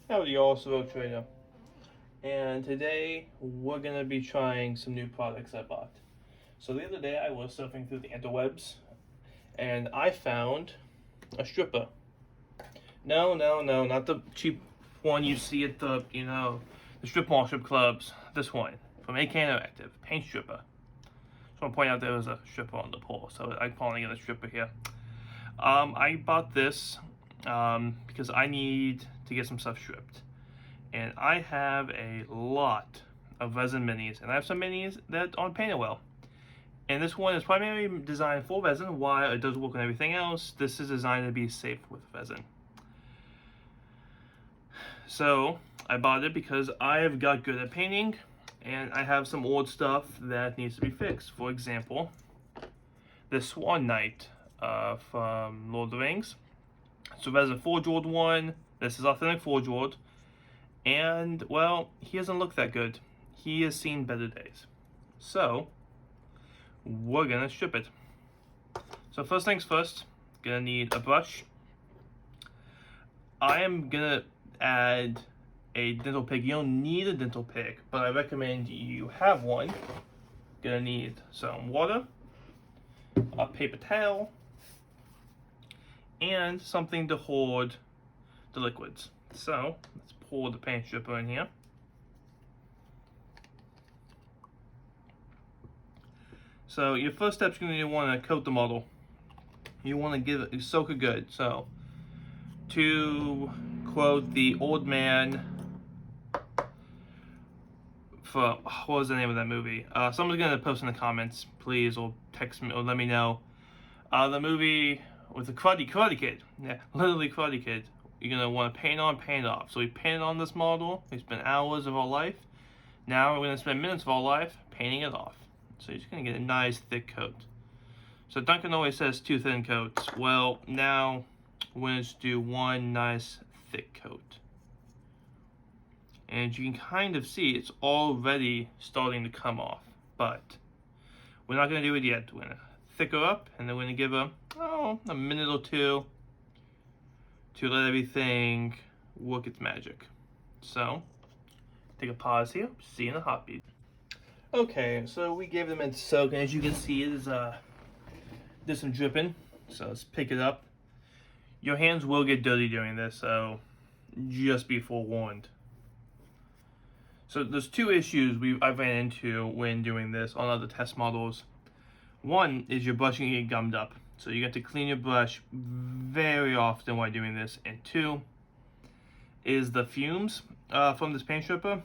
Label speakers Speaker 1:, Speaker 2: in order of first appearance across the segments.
Speaker 1: Howdy y'all, it's Road Trader. And today we're gonna be trying some new products I bought. So the other day I was surfing through the interwebs and I found a stripper. No, not the cheap one you see at the strip mall strip clubs. This one from AK Interactive, paint stripper. Just want to point out there was a stripper on the pole, so I'm calling it a stripper here. I bought this because I need to get some stuff stripped. And I have a lot of resin minis, and I have some minis that aren't painted well. And this one is primarily designed for resin. While it does work on everything else, this is designed to be safe with resin. So I bought it because I have got good at painting, and I have some old stuff that needs to be fixed. For example, the Swan Knight from Lord of the Rings. So there's a Forge World one. This is authentic Forge World. And, well, he doesn't look that good. He has seen better days. So, we're gonna strip it. So first things first, gonna need a brush. I am gonna add a dental pick. You don't need a dental pick, but I recommend you have one. Gonna need some water, a paper towel, and something to hold the liquids. So, let's pour the paint stripper in here. So your first step is going to want to coat the model. You want to give it, soak it good. So, to quote the old man for, what was the name of that movie? Someone's going to post in the comments, please, or text me, or let me know. The movie with the Karate Kid. Yeah, literally Karate Kid. You're going to want to paint on, paint off. So we painted on this model. We spent hours of our life. Now we're going to spend minutes of our life painting it off. So you're just going to get a nice thick coat. So Duncan always says 2 thin coats. Well, now we're going to just do one nice thick coat. And you can kind of see it's already starting to come off. But we're not going to do it yet. We're going to thicker up, and then we're going to give a minute or two to let everything work its magic. So, take a pause here. See you in a hot beat. Okay, so we gave them a soak, and as you can see, it is there's some dripping. So let's pick it up. Your hands will get dirty during this, so just be forewarned. So there's 2 issues I've ran into when doing this on other test models. One is your brush can get gummed up, so you have to clean your brush very often while doing this. And 2 is the fumes from this paint stripper.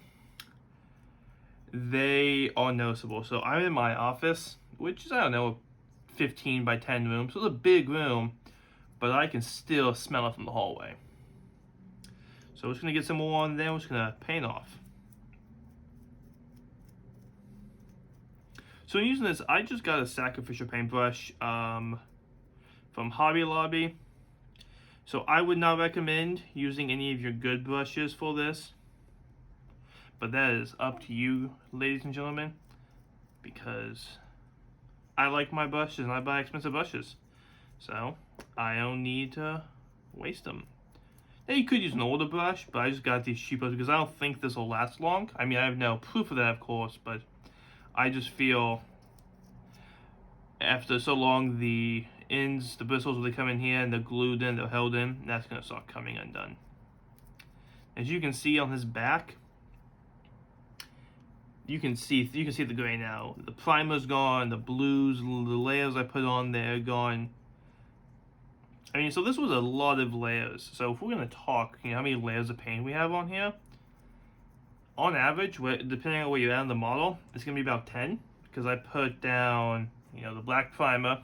Speaker 1: They are noticeable. So I'm in my office, which is, I don't know, 15 by 10 room. So it's a big room, but I can still smell it from the hallway. So we're just going to get some more on there. We're just going to paint off. So in using this, I just got a sacrificial paintbrush from Hobby Lobby. So I would not recommend using any of your good brushes for this. But that is up to you, ladies and gentlemen, because I like my brushes and I buy expensive brushes. So I don't need to waste them. Now you could use an older brush, but I just got these cheap ones because I don't think this will last long. I mean, I have no proof of that, of course, but I just feel after so long, the ends, the bristles, when they come in here and they're glued in, they're held in, that's going to start coming undone. As you can see on his back, you can see the gray now. The primer's gone, the blues, the layers I put on there are gone. I mean, so this was a lot of layers. So if we're going to talk, how many layers of paint we have on here? On average, depending on where you're at in the model, it's going to be about 10. Because I put down, the black primer,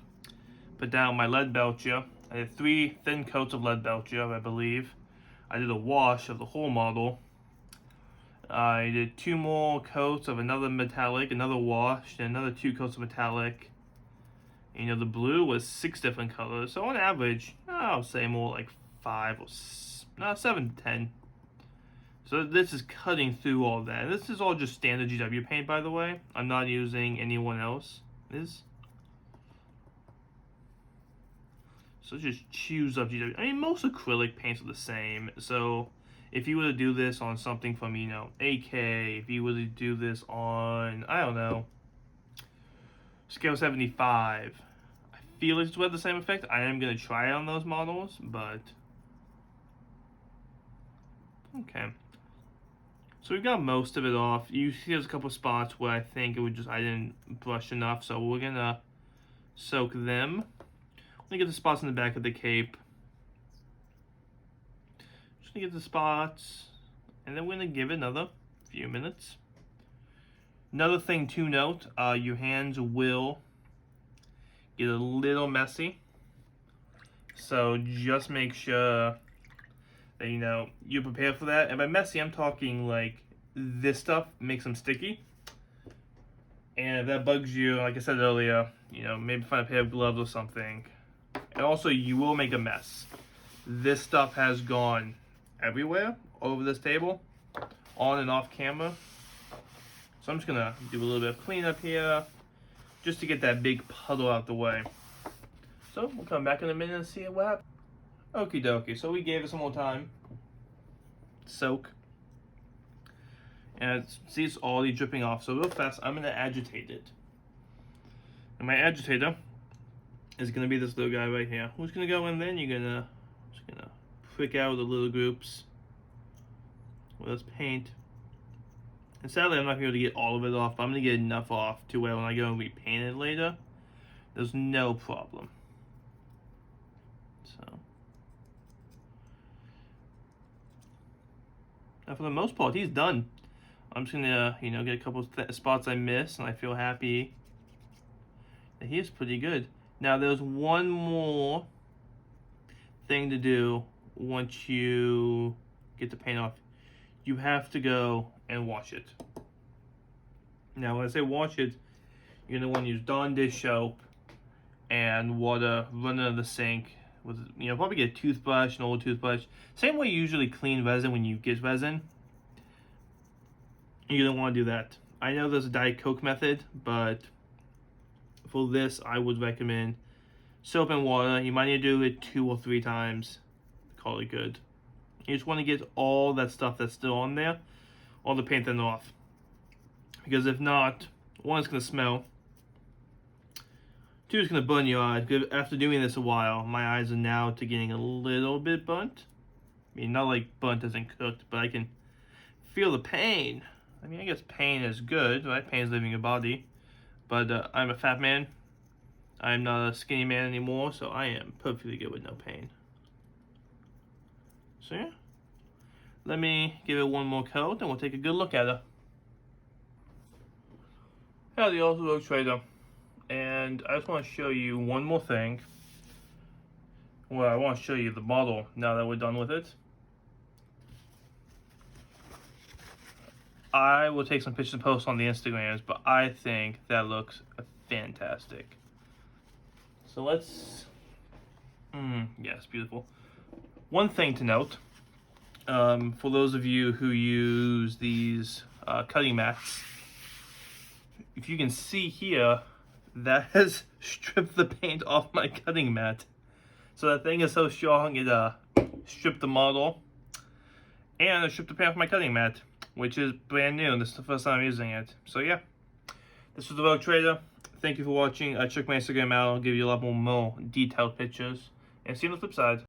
Speaker 1: put down my lead belcher. I did 3 thin coats of lead belcher, I believe. I did a wash of the whole model. I did 2 more coats of another metallic, another wash, and another 2 coats of metallic. The blue was 6 different colors. So on average, I'll say more like 5 or 7 to 10. So this is cutting through all that. This is all just standard GW paint, by the way. I'm not using anyone else. So it just chews up GW. I mean, most acrylic paints are the same. So if you were to do this on something from, you know, AK, if you were to do this on, I don't know, scale 75, I feel it's with the same effect. I am going to try it on those models, but okay. So we've got most of it off. You see there's a couple spots where I think I didn't brush enough, so we're going to soak them. Let me get the spots in the back of the cape. Just going to get the spots, and then we're going to give it another few minutes. Another thing to note, your hands will get a little messy. So just make sure that, you know, you're prepared for that. And by messy, I'm talking like this stuff makes them sticky. And if that bugs you, like I said earlier, you know, maybe find a pair of gloves or something. And also, you will make a mess. This stuff has gone everywhere over this table, on and off camera. So I'm just gonna do a little bit of cleanup here, just to get that big puddle out the way. So we'll come back in a minute and see what happens. Okie dokie, so we gave it some more time. Soak. And see, it's already dripping off. So real fast, I'm gonna agitate it. And my agitator is gonna be this little guy right here. Who's gonna go in there? And you're gonna just gonna prick out the little groups with this paint. And sadly, I'm not gonna be able to get all of it off, but I'm gonna get enough off to where when I go and repaint it later, there's no problem. So, now for the most part, he's done. I'm just gonna, you know, get a couple spots I missed, and I feel happy that he is pretty good. Now, there's one more thing to do once you get the paint off. You have to go and wash it. Now, when I say wash it, you're gonna want to use Dawn dish soap and water, run under the sink with, you know, probably get a toothbrush, an old toothbrush. Same way you usually clean resin when you get resin. You're gonna want to do that. I know there's a Diet Coke method, but for this, I would recommend soap and water. You might need to do it 2 or 3 times. Call it good. You just want to get all that stuff that's still on there, all the paint then off. Because if not, 1, it's going to smell. 2, it's going to burn your eyes. After doing this a while, my eyes are now getting a little bit burnt. I mean, not like burnt as in cooked, but I can feel the pain. I mean, I guess pain is good, right? Pain is leaving your body. But I'm a fat man. I'm not a skinny man anymore, so I am perfectly good with no pain. So yeah, let me give it one more coat and we'll take a good look at it. Howdy, also Rogue Trader. And I just want to show you one more thing. Well, I want to show you the model now that we're done with it. I will take some pictures and post on the Instagrams, but I think that looks fantastic. So let's, yes, beautiful. One thing to note, for those of you who use these cutting mats, if you can see here, that has stripped the paint off my cutting mat. So that thing is so strong, it stripped the model, and it stripped the paint off my cutting mat, which is brand new. This is the first time I'm using it. So yeah, this was the Rogue Trader. Thank you for watching. Check my Instagram out. I'll give you a lot more detailed pictures. And see you on the flip side.